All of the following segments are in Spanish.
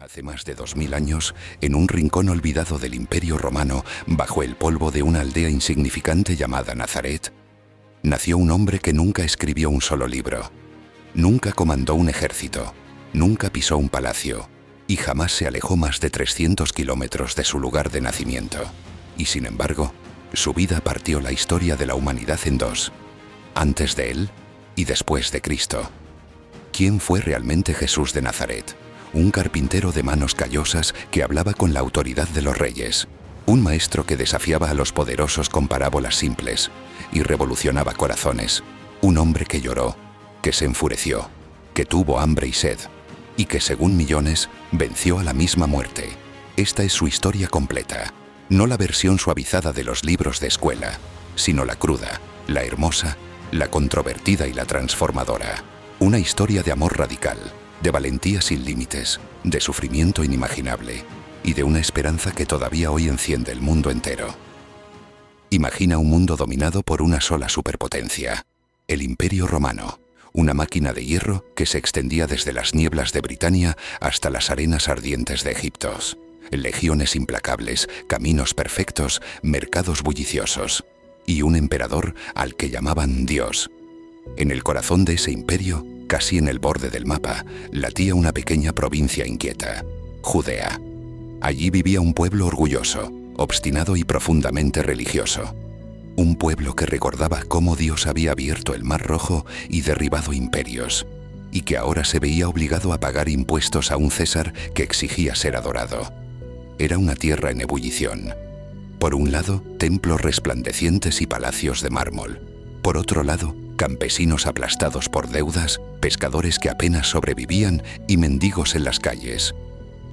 Hace más de 2000 años, en un rincón olvidado del Imperio Romano, bajo el polvo de una aldea insignificante llamada Nazaret, nació un hombre que nunca escribió un solo libro, nunca comandó un ejército, nunca pisó un palacio y jamás se alejó más de 300 kilómetros de su lugar de nacimiento. Y sin embargo, su vida partió la historia de la humanidad en dos, antes de él y después de Cristo. ¿Quién fue realmente Jesús de Nazaret? Un carpintero de manos callosas que hablaba con la autoridad de los reyes, un maestro que desafiaba a los poderosos con parábolas simples y revolucionaba corazones, un hombre que lloró, que se enfureció, que tuvo hambre y sed, y que según millones venció a la misma muerte. Esta es su historia completa, no la versión suavizada de los libros de escuela, sino la cruda, la hermosa, la controvertida y la transformadora. Una historia de amor radical, de valentía sin límites, de sufrimiento inimaginable y de una esperanza que todavía hoy enciende el mundo entero. Imagina un mundo dominado por una sola superpotencia, el Imperio Romano, una máquina de hierro que se extendía desde las nieblas de Britania hasta las arenas ardientes de Egipto. Legiones implacables, caminos perfectos, mercados bulliciosos y un emperador al que llamaban Dios. En el corazón de ese imperio, casi en el borde del mapa, latía una pequeña provincia inquieta, Judea. Allí vivía un pueblo orgulloso, obstinado y profundamente religioso. Un pueblo que recordaba cómo Dios había abierto el Mar Rojo y derribado imperios, y que ahora se veía obligado a pagar impuestos a un César que exigía ser adorado. Era una tierra en ebullición. Por un lado, templos resplandecientes y palacios de mármol. Por otro lado, campesinos aplastados por deudas, pescadores que apenas sobrevivían y mendigos en las calles.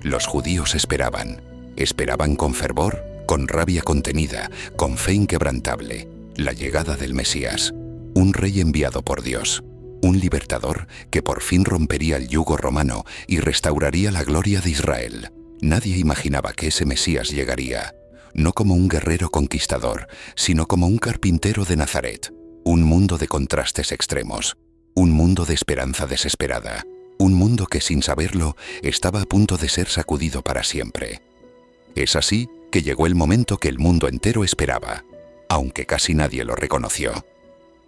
Los judíos esperaban con fervor, con rabia contenida, con fe inquebrantable, la llegada del Mesías, un rey enviado por Dios, un libertador que por fin rompería el yugo romano y restauraría la gloria de Israel. Nadie imaginaba que ese Mesías llegaría, no como un guerrero conquistador, sino como un carpintero de Nazaret. Un mundo de contrastes extremos, un mundo de esperanza desesperada, un mundo que sin saberlo estaba a punto de ser sacudido para siempre. Es así que llegó el momento que el mundo entero esperaba, aunque casi nadie lo reconoció.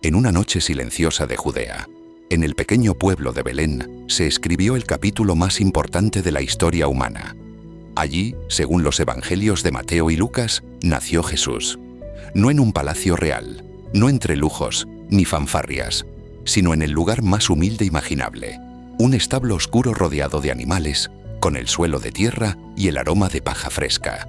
En una noche silenciosa de Judea, en el pequeño pueblo de Belén, se escribió el capítulo más importante de la historia humana. Allí, según los evangelios de Mateo y Lucas, nació Jesús, no en un palacio real, no entre lujos ni fanfarrias, sino en el lugar más humilde imaginable, un establo oscuro rodeado de animales, con el suelo de tierra y el aroma de paja fresca.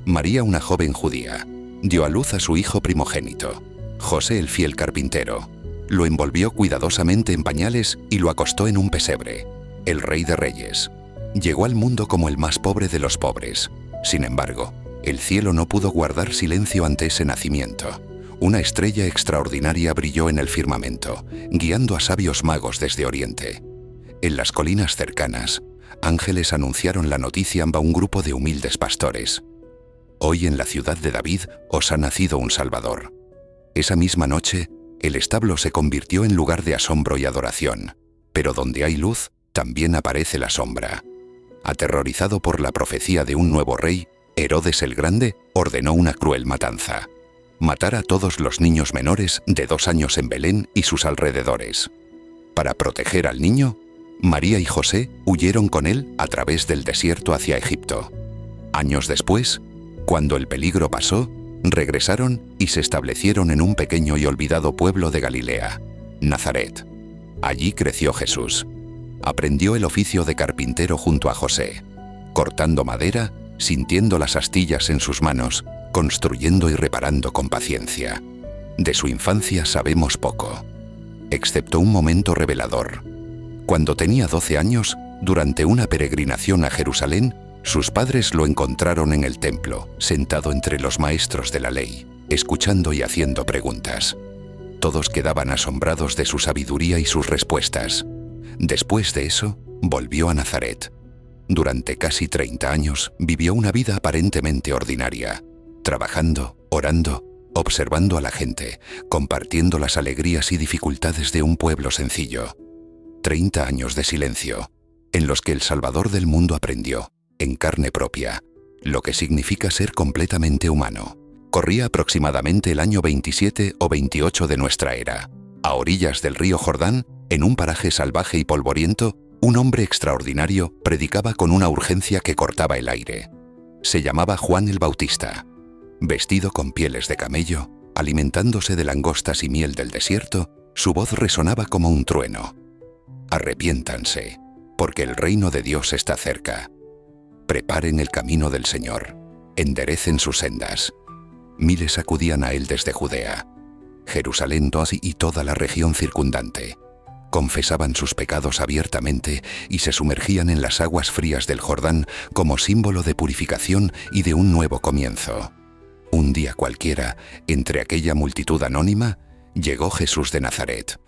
María, una joven judía, dio a luz a su hijo primogénito, José el fiel carpintero. Lo envolvió cuidadosamente en pañales y lo acostó en un pesebre, el Rey de Reyes. Llegó al mundo como el más pobre de los pobres. Sin embargo, el cielo no pudo guardar silencio ante ese nacimiento. Una estrella extraordinaria brilló en el firmamento, guiando a sabios magos desde Oriente. En las colinas cercanas, ángeles anunciaron la noticia a un grupo de humildes pastores. Hoy en la ciudad de David os ha nacido un Salvador. Esa misma noche, el establo se convirtió en lugar de asombro y adoración. Pero donde hay luz, también aparece la sombra. Aterrorizado por la profecía de un nuevo rey, Herodes el Grande ordenó una cruel matanza. Matar a todos los niños menores de 2 años en Belén y sus alrededores. Para proteger al niño, María y José huyeron con él a través del desierto hacia Egipto. Años después, cuando el peligro pasó, regresaron y se establecieron en un pequeño y olvidado pueblo de Galilea, Nazaret. Allí creció Jesús. Aprendió el oficio de carpintero junto a José, cortando madera, sintiendo las astillas en sus manos, construyendo y reparando con paciencia. De su infancia sabemos poco, excepto un momento revelador. Cuando tenía 12 años, durante una peregrinación a Jerusalén, sus padres lo encontraron en el templo, sentado entre los maestros de la ley, escuchando y haciendo preguntas. Todos quedaban asombrados de su sabiduría y sus respuestas. Después de eso, volvió a Nazaret. Durante casi 30 años vivió una vida aparentemente ordinaria, trabajando, orando, observando a la gente, compartiendo las alegrías y dificultades de un pueblo sencillo. 30 años de silencio. en los que el Salvador del mundo aprendió, en carne propia, lo que significa ser completamente humano. Corría aproximadamente el año 27 o 28 de nuestra era. A orillas del río Jordán, en un paraje salvaje y polvoriento, un hombre extraordinario predicaba con una urgencia que cortaba el aire. Se llamaba Juan el Bautista. Vestido con pieles de camello, alimentándose de langostas y miel del desierto, su voz resonaba como un trueno. Arrepiéntanse, porque el reino de Dios está cerca. Preparen el camino del Señor, enderecen sus sendas. Miles acudían a él desde Judea, Jerusalén y toda la región circundante. Confesaban sus pecados abiertamente y se sumergían en las aguas frías del Jordán como símbolo de purificación y de un nuevo comienzo. Un día cualquiera, entre aquella multitud anónima, llegó Jesús de Nazaret.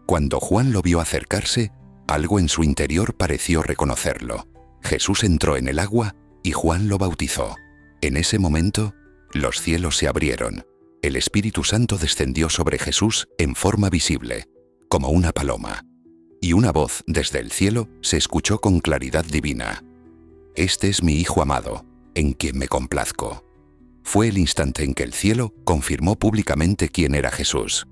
Cuando Juan lo vio acercarse, algo en su interior pareció reconocerlo. Jesús entró en el agua y Juan lo bautizó. En ese momento, los cielos se abrieron. El Espíritu Santo descendió sobre Jesús en forma visible, como una paloma. Y una voz desde el cielo se escuchó con claridad divina. «Este es mi Hijo amado, en quien me complazco». Fue el instante en que el cielo confirmó públicamente quién era Jesús.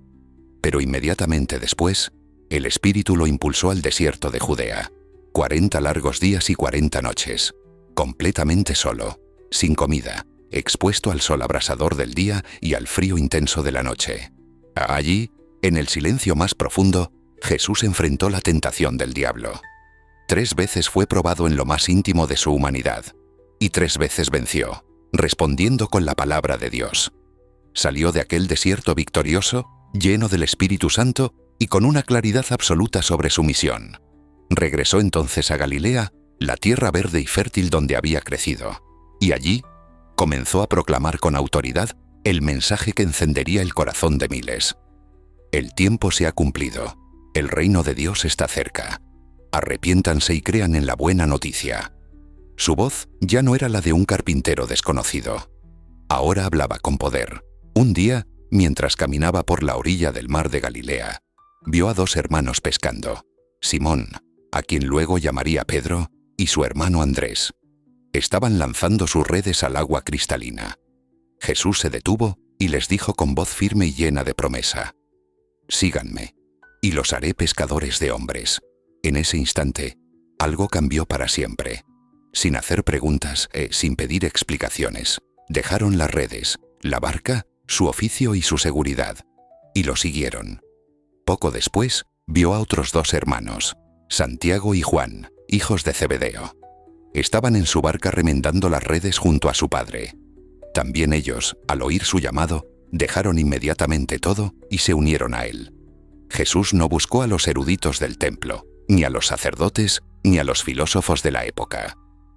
Pero inmediatamente después, el Espíritu lo impulsó al desierto de Judea. 40 largos días y 40 noches, completamente solo, sin comida, expuesto al sol abrasador del día y al frío intenso de la noche. Allí, en el silencio más profundo, Jesús enfrentó la tentación del diablo. 3 veces fue probado en lo más íntimo de su humanidad, y 3 veces venció, respondiendo con la palabra de Dios. Salió de aquel desierto victorioso, lleno del Espíritu Santo y con una claridad absoluta sobre su misión. Regresó entonces a Galilea, la tierra verde y fértil donde había crecido, y allí comenzó a proclamar con autoridad el mensaje que encendería el corazón de miles. El tiempo se ha cumplido, el reino de Dios está cerca. Arrepiéntanse y crean en la buena noticia. Su voz ya no era la de un carpintero desconocido. Ahora hablaba con poder. Un día, mientras caminaba por la orilla del mar de Galilea, vio a 2 hermanos pescando, Simón, a quien luego llamaría Pedro, y su hermano Andrés. Estaban lanzando sus redes al agua cristalina. Jesús se detuvo y les dijo con voz firme y llena de promesa: «Síganme, y los haré pescadores de hombres». En ese instante, algo cambió para siempre. Sin hacer preguntas, sin pedir explicaciones, dejaron las redes, la barca, su oficio y su seguridad, y lo siguieron. Poco después, vio a otros 2 hermanos, Santiago y Juan, hijos de Zebedeo. Estaban en su barca remendando las redes junto a su padre. También ellos, al oír su llamado, dejaron inmediatamente todo y se unieron a él. Jesús no buscó a los eruditos del templo, ni a los sacerdotes, ni a los filósofos de la época.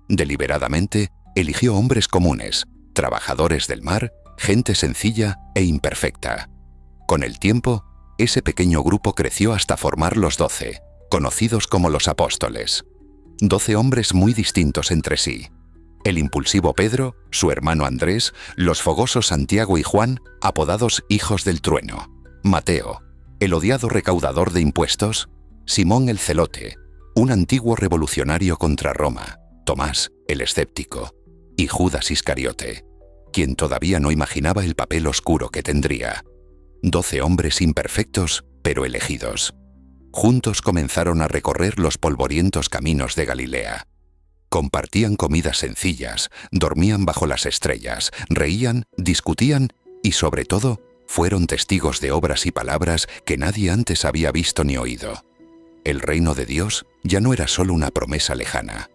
Deliberadamente, eligió hombres comunes, trabajadores del mar, gente sencilla e imperfecta. Con el tiempo, ese pequeño grupo creció hasta formar los 12, conocidos como los apóstoles. 12 hombres muy distintos entre sí. El impulsivo Pedro, su hermano Andrés, los fogosos Santiago y Juan, apodados hijos del trueno. Mateo, el odiado recaudador de impuestos. Simón el celote, un antiguo revolucionario contra Roma. Tomás, el escéptico. Y Judas Iscariote, quien todavía no imaginaba el papel oscuro que tendría. 12 hombres imperfectos, pero elegidos. Juntos comenzaron a recorrer los polvorientos caminos de Galilea. Compartían comidas sencillas, dormían bajo las estrellas, reían, discutían y, sobre todo, fueron testigos de obras y palabras que nadie antes había visto ni oído. El reino de Dios ya no era solo una promesa lejana.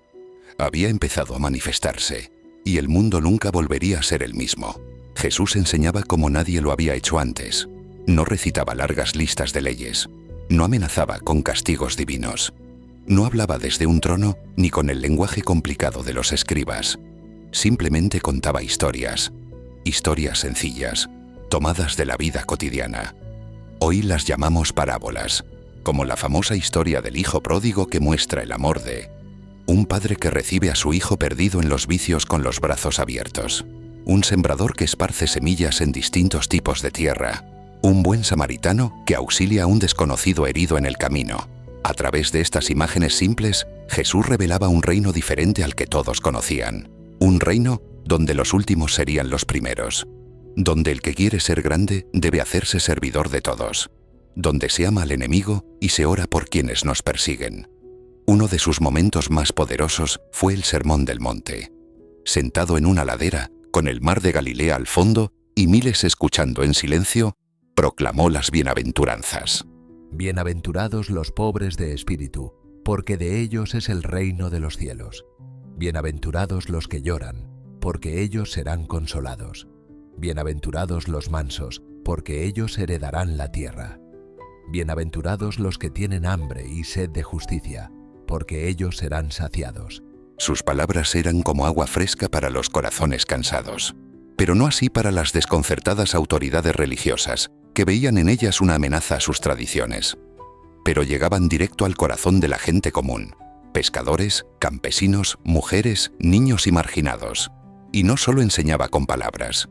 Había empezado a manifestarse, y el mundo nunca volvería a ser el mismo. Jesús enseñaba como nadie lo había hecho antes. No recitaba largas listas de leyes. No amenazaba con castigos divinos. No hablaba desde un trono ni con el lenguaje complicado de los escribas. Simplemente contaba historias. Historias sencillas, tomadas de la vida cotidiana. Hoy las llamamos parábolas, como la famosa historia del hijo pródigo que muestra el amor de un padre que recibe a su hijo perdido en los vicios con los brazos abiertos, un sembrador que esparce semillas en distintos tipos de tierra, un buen samaritano que auxilia a un desconocido herido en el camino. A través de estas imágenes simples, Jesús revelaba un reino diferente al que todos conocían. Un reino donde los últimos serían los primeros. Donde el que quiere ser grande debe hacerse servidor de todos. Donde se ama al enemigo y se ora por quienes nos persiguen. Uno de sus momentos más poderosos fue el Sermón del Monte. Sentado en una ladera, con el mar de Galilea al fondo y miles escuchando en silencio, proclamó las bienaventuranzas. Bienaventurados los pobres de espíritu, porque de ellos es el reino de los cielos. Bienaventurados los que lloran, porque ellos serán consolados. Bienaventurados los mansos, porque ellos heredarán la tierra. Bienaventurados los que tienen hambre y sed de justicia, porque ellos serán saciados. Sus palabras eran como agua fresca para los corazones cansados, pero no así para las desconcertadas autoridades religiosas, que veían en ellas una amenaza a sus tradiciones. Pero llegaban directo al corazón de la gente común, pescadores, campesinos, mujeres, niños y marginados. Y no solo enseñaba con palabras.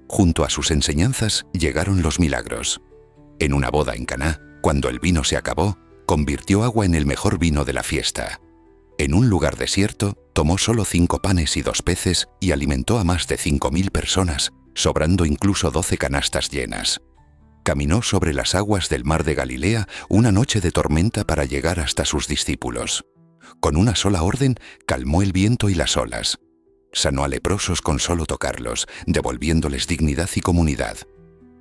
Junto a sus enseñanzas llegaron los milagros. En una boda en Caná, cuando el vino se acabó, convirtió agua en el mejor vino de la fiesta. En un lugar desierto, tomó solo 5 panes y 2 peces y alimentó a más de 5.000 personas, sobrando incluso 12 canastas llenas. Caminó sobre las aguas del mar de Galilea una noche de tormenta para llegar hasta sus discípulos. Con una sola orden, calmó el viento y las olas. Sanó a leprosos con solo tocarlos, devolviéndoles dignidad y comunidad.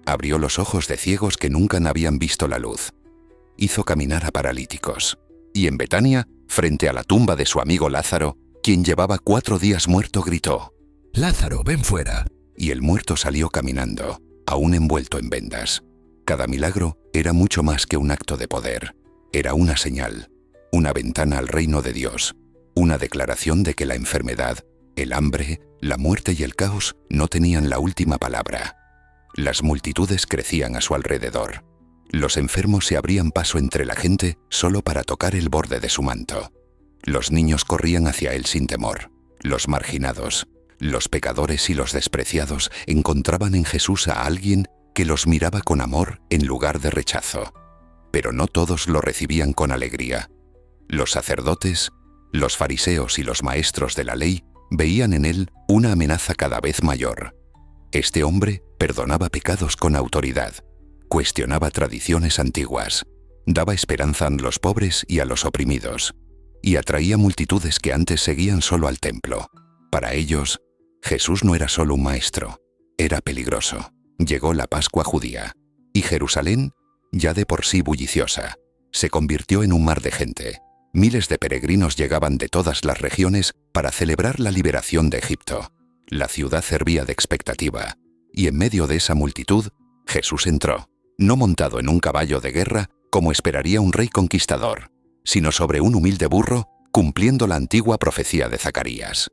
Abrió los ojos de ciegos que nunca habían visto la luz. Hizo caminar a paralíticos. Y en Betania, frente a la tumba de su amigo Lázaro, quien llevaba 4 días muerto, gritó: «Lázaro, ven fuera». Y el muerto salió caminando, aún envuelto en vendas. Cada milagro era mucho más que un acto de poder. Era una señal, una ventana al reino de Dios, una declaración de que la enfermedad, el hambre, la muerte y el caos no tenían la última palabra. Las multitudes crecían a su alrededor. Los enfermos se abrían paso entre la gente solo para tocar el borde de su manto. Los niños corrían hacia él sin temor. Los marginados, los pecadores y los despreciados encontraban en Jesús a alguien que los miraba con amor en lugar de rechazo. Pero no todos lo recibían con alegría. Los sacerdotes, los fariseos y los maestros de la ley veían en él una amenaza cada vez mayor. Este hombre perdonaba pecados con autoridad, cuestionaba tradiciones antiguas, daba esperanza a los pobres y a los oprimidos, y atraía multitudes que antes seguían solo al templo. Para ellos, Jesús no era solo un maestro, era peligroso. Llegó la Pascua judía, y Jerusalén, ya de por sí bulliciosa, se convirtió en un mar de gente. Miles de peregrinos llegaban de todas las regiones para celebrar la liberación de Egipto. La ciudad servía de expectativa, y en medio de esa multitud, Jesús entró, no montado en un caballo de guerra como esperaría un rey conquistador, sino sobre un humilde burro, cumpliendo la antigua profecía de Zacarías.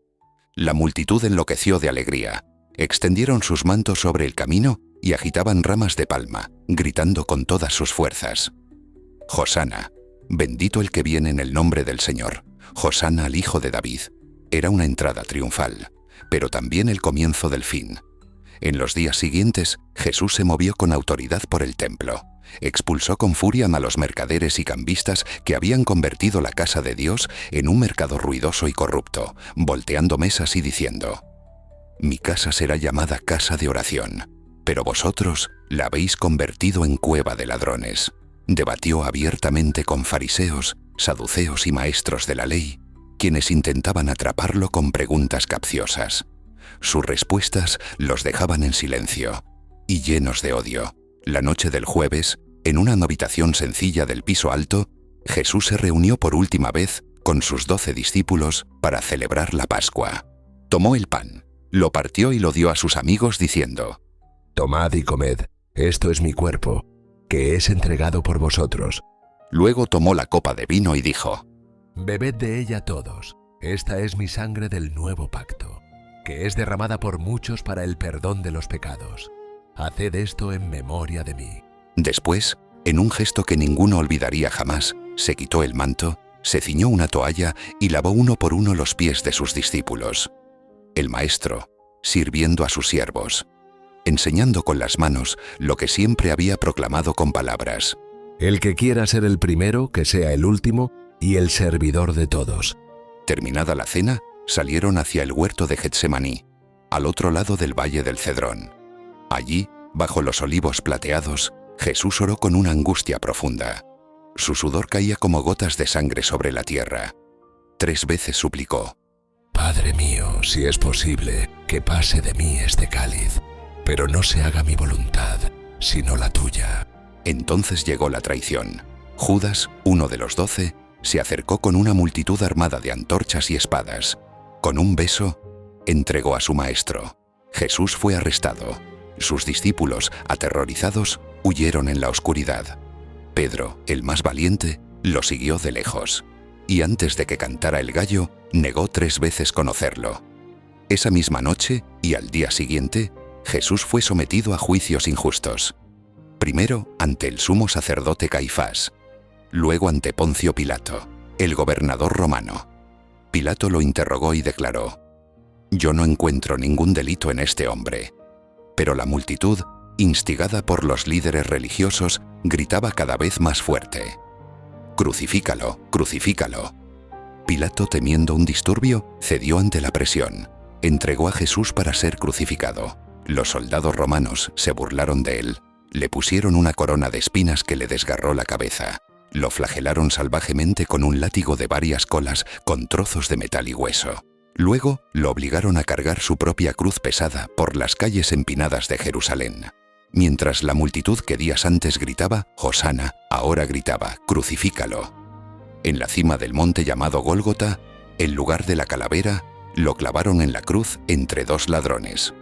La multitud enloqueció de alegría, extendieron sus mantos sobre el camino y agitaban ramas de palma, gritando con todas sus fuerzas: «Hosana, bendito el que viene en el nombre del Señor, Hosana al Hijo de David». Era una entrada triunfal, pero también el comienzo del fin. En los días siguientes, Jesús se movió con autoridad por el templo. Expulsó con furia a los mercaderes y cambistas que habían convertido la casa de Dios en un mercado ruidoso y corrupto, volteando mesas y diciendo: «Mi casa será llamada casa de oración, pero vosotros la habéis convertido en cueva de ladrones». Debatió abiertamente con fariseos, saduceos y maestros de la ley, quienes intentaban atraparlo con preguntas capciosas. Sus respuestas los dejaban en silencio y llenos de odio. La noche del jueves, en una habitación sencilla del piso alto, Jesús se reunió por última vez con sus 12 discípulos para celebrar la Pascua. Tomó el pan, lo partió y lo dio a sus amigos diciendo: «Tomad y comed, esto es mi cuerpo, que es entregado por vosotros». Luego tomó la copa de vino y dijo: «Bebed de ella todos, esta es mi sangre del nuevo pacto, que es derramada por muchos para el perdón de los pecados. Haced esto en memoria de mí». Después, en un gesto que ninguno olvidaría jamás, se quitó el manto, se ciñó una toalla y lavó uno por uno los pies de sus discípulos. El maestro, sirviendo a sus siervos, enseñando con las manos lo que siempre había proclamado con palabras: «El que quiera ser el primero, que sea el último, y el servidor de todos. Terminada la cena, salieron hacia el huerto de Getsemaní, al otro lado del valle del Cedrón. Allí, bajo los olivos plateados, Jesús oró con una angustia profunda. Su sudor caía como gotas de sangre sobre la tierra. 3 veces suplicó: Padre mío, si es posible, que pase de mí este cáliz, pero no se haga mi voluntad, sino la tuya. Entonces llegó la traición. Judas, uno de los 12, se acercó con una multitud armada de antorchas y espadas. Con un beso, entregó a su maestro. Jesús fue arrestado. Sus discípulos, aterrorizados, huyeron en la oscuridad. Pedro, el más valiente, lo siguió de lejos. Y antes de que cantara el gallo, negó 3 veces conocerlo. Esa misma noche y al día siguiente, Jesús fue sometido a juicios injustos. Primero ante el sumo sacerdote Caifás, luego ante Poncio Pilato, el gobernador romano. Pilato lo interrogó y declaró: «Yo no encuentro ningún delito en este hombre». Pero la multitud, instigada por los líderes religiosos, gritaba cada vez más fuerte: «¡Crucifícalo, crucifícalo!». Pilato, temiendo un disturbio, cedió ante la presión. Entregó a Jesús para ser crucificado. Los soldados romanos se burlaron de él. Le pusieron una corona de espinas que le desgarró la cabeza. Lo flagelaron salvajemente con un látigo de varias colas con trozos de metal y hueso. Luego lo obligaron a cargar su propia cruz pesada por las calles empinadas de Jerusalén. Mientras la multitud que días antes gritaba «Hosana», ahora gritaba «Crucifícalo». En la cima del monte llamado Gólgota, en lugar de la calavera, lo clavaron en la cruz entre 2 ladrones.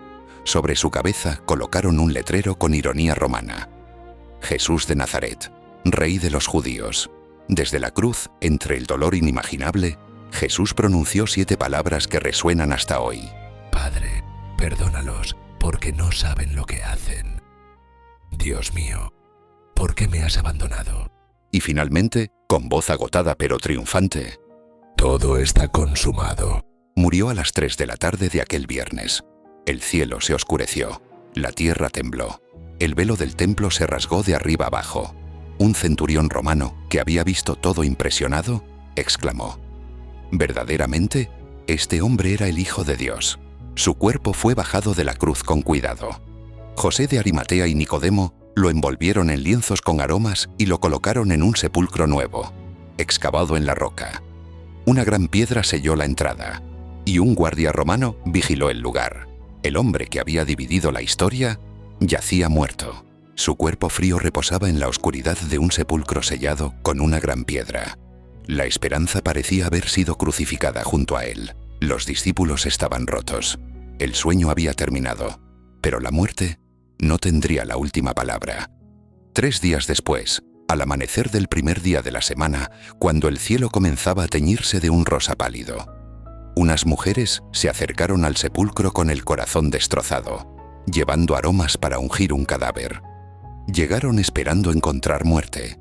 Sobre su cabeza colocaron un letrero con ironía romana: «Jesús de Nazaret, Rey de los judíos». Desde la cruz, entre el dolor inimaginable, Jesús pronunció 7 palabras que resuenan hasta hoy: Padre, perdónalos, porque no saben lo que hacen. Dios mío, ¿por qué me has abandonado? Y finalmente, con voz agotada pero triunfante: Todo está consumado. Murió a las 3 de la tarde de aquel viernes. El cielo se oscureció, la tierra tembló, el velo del templo se rasgó de arriba abajo. Un centurión romano, que había visto todo impresionado, exclamó: «Verdaderamente, este hombre era el Hijo de Dios». Su cuerpo fue bajado de la cruz con cuidado. José de Arimatea y Nicodemo lo envolvieron en lienzos con aromas y lo colocaron en un sepulcro nuevo, excavado en la roca. Una gran piedra selló la entrada, y un guardia romano vigiló el lugar. El hombre que había dividido la historia yacía muerto. Su cuerpo frío reposaba en la oscuridad de un sepulcro sellado con una gran piedra. La esperanza parecía haber sido crucificada junto a él. Los discípulos estaban rotos. El sueño había terminado, pero la muerte no tendría la última palabra. 3 días después, al amanecer del primer día de la semana, cuando el cielo comenzaba a teñirse de un rosa pálido, unas mujeres se acercaron al sepulcro con el corazón destrozado, llevando aromas para ungir un cadáver. Llegaron esperando encontrar muerte,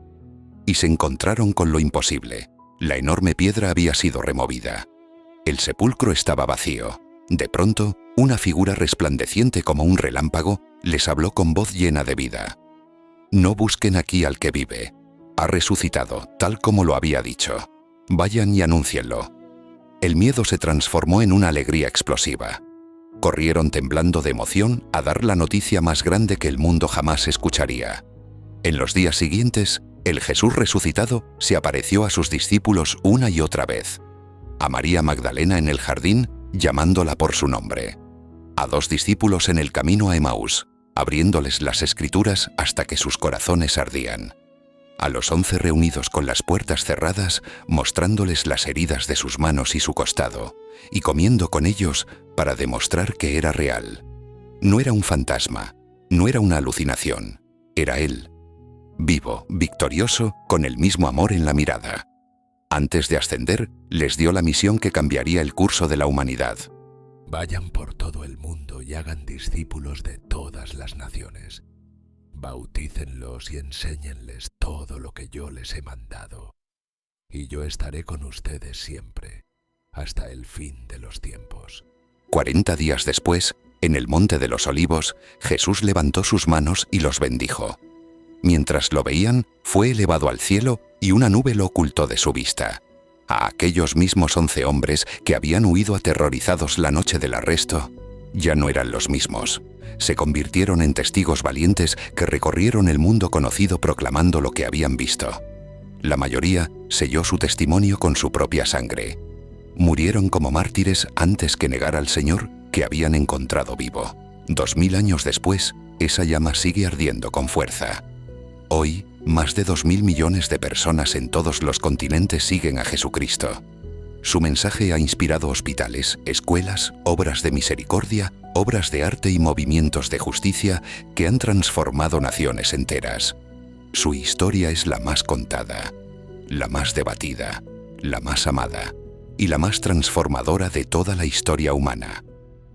y se encontraron con lo imposible. La enorme piedra había sido removida. El sepulcro estaba vacío. De pronto, una figura resplandeciente como un relámpago les habló con voz llena de vida. «No busquen aquí al que vive. Ha resucitado, tal como lo había dicho. Vayan y anúncienlo». El miedo se transformó en una alegría explosiva. Corrieron temblando de emoción a dar la noticia más grande que el mundo jamás escucharía. En los días siguientes, el Jesús resucitado se apareció a sus discípulos una y otra vez. A María Magdalena en el jardín, llamándola por su nombre. A 2 discípulos en el camino a Emaús, abriéndoles las Escrituras hasta que sus corazones ardían. A los 11 reunidos con las puertas cerradas, mostrándoles las heridas de sus manos y su costado, y comiendo con ellos para demostrar que era real. No era un fantasma, no era una alucinación, era Él, vivo, victorioso, con el mismo amor en la mirada. Antes de ascender, les dio la misión que cambiaría el curso de la humanidad. Vayan por todo el mundo y hagan discípulos de todas las naciones. Bautícenlos y enséñenles todo lo que yo les he mandado. Y yo estaré con ustedes siempre, hasta el fin de los tiempos. 40 días después, en el Monte de los Olivos, Jesús levantó sus manos y los bendijo. Mientras lo veían, fue elevado al cielo y una nube lo ocultó de su vista. A aquellos mismos 11 hombres que habían huido aterrorizados la noche del arresto, ya no eran los mismos. Se convirtieron en testigos valientes que recorrieron el mundo conocido proclamando lo que habían visto. La mayoría selló su testimonio con su propia sangre. Murieron como mártires antes que negar al Señor que habían encontrado vivo. 2000 años después, esa llama sigue ardiendo con fuerza. Hoy, más de 2.000 millones de personas en todos los continentes siguen a Jesucristo. Su mensaje ha inspirado hospitales, escuelas, obras de misericordia, obras de arte y movimientos de justicia que han transformado naciones enteras. Su historia es la más contada, la más debatida, la más amada y la más transformadora de toda la historia humana.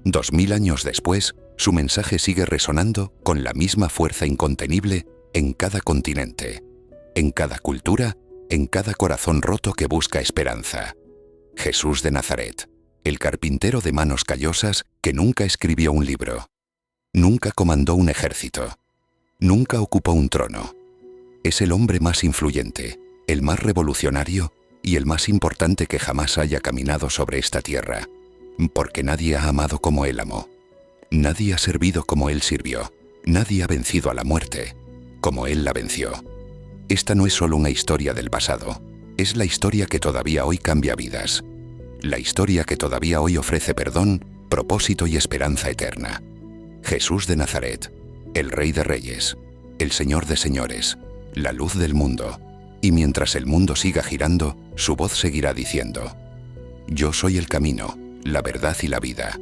2000 años después, su mensaje sigue resonando con la misma fuerza incontenible en cada continente, en cada cultura, en cada corazón roto que busca esperanza. Jesús de Nazaret, el carpintero de manos callosas que nunca escribió un libro, nunca comandó un ejército, nunca ocupó un trono. Es el hombre más influyente, el más revolucionario y el más importante que jamás haya caminado sobre esta tierra, porque nadie ha amado como él amó. Nadie ha servido como él sirvió. Nadie ha vencido a la muerte como él la venció. Esta no es solo una historia del pasado, es la historia que todavía hoy cambia vidas. La historia que todavía hoy ofrece perdón, propósito y esperanza eterna. Jesús de Nazaret, el Rey de Reyes, el Señor de Señores, la luz del mundo. Y mientras el mundo siga girando, su voz seguirá diciendo: Yo soy el camino, la verdad y la vida.